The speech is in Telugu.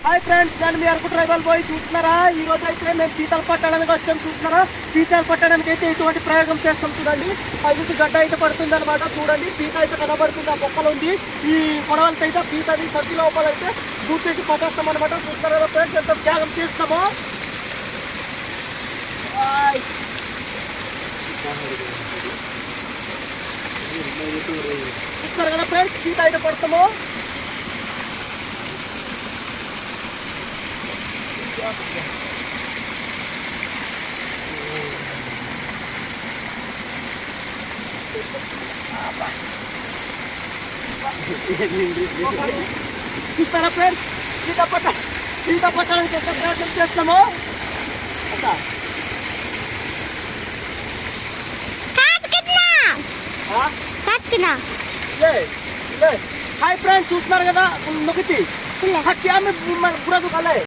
హాయ్ ఫ్రెండ్స్, నేను మీ అరకు ట్రైబల్ బాయ్. చూస్తున్నారా, ఈ రోజు అయితే మేము పీతలు పట్టడానికి వచ్చాము. చూస్తున్నారా, పీతలు పట్టడానికి అయితే ఇటువంటి ప్రయోగం చేస్తాం. చూడండి, పై నుంచి గడ్డ అయితే పడుతుంది అనమాట. చూడండి, పీత అయితే కనబడుతుంది, ఆ మొక్కలు ఉంది. ఈ కొడవలతో అయితే పీతని సర్ది లోపల అయితే గుర్తించి పట్టేస్తాం అనమాట. చూస్తున్నారా కదా ఫ్రెండ్స్, ఎంత త్యాగం చేస్తామో. చూస్తున్నారు కదా ఫ్రెండ్స్, పీత అయితే పడతాము. చూస్తారా ఫ్రెండ్స్, పీత పట్టడానికి ఎంత ప్రయత్నం చేస్తామో. హాయ్ ఫ్రెండ్స్, చూస్తున్నారు కదా, నొక్కితి హత్యా में पूरा दुकान है.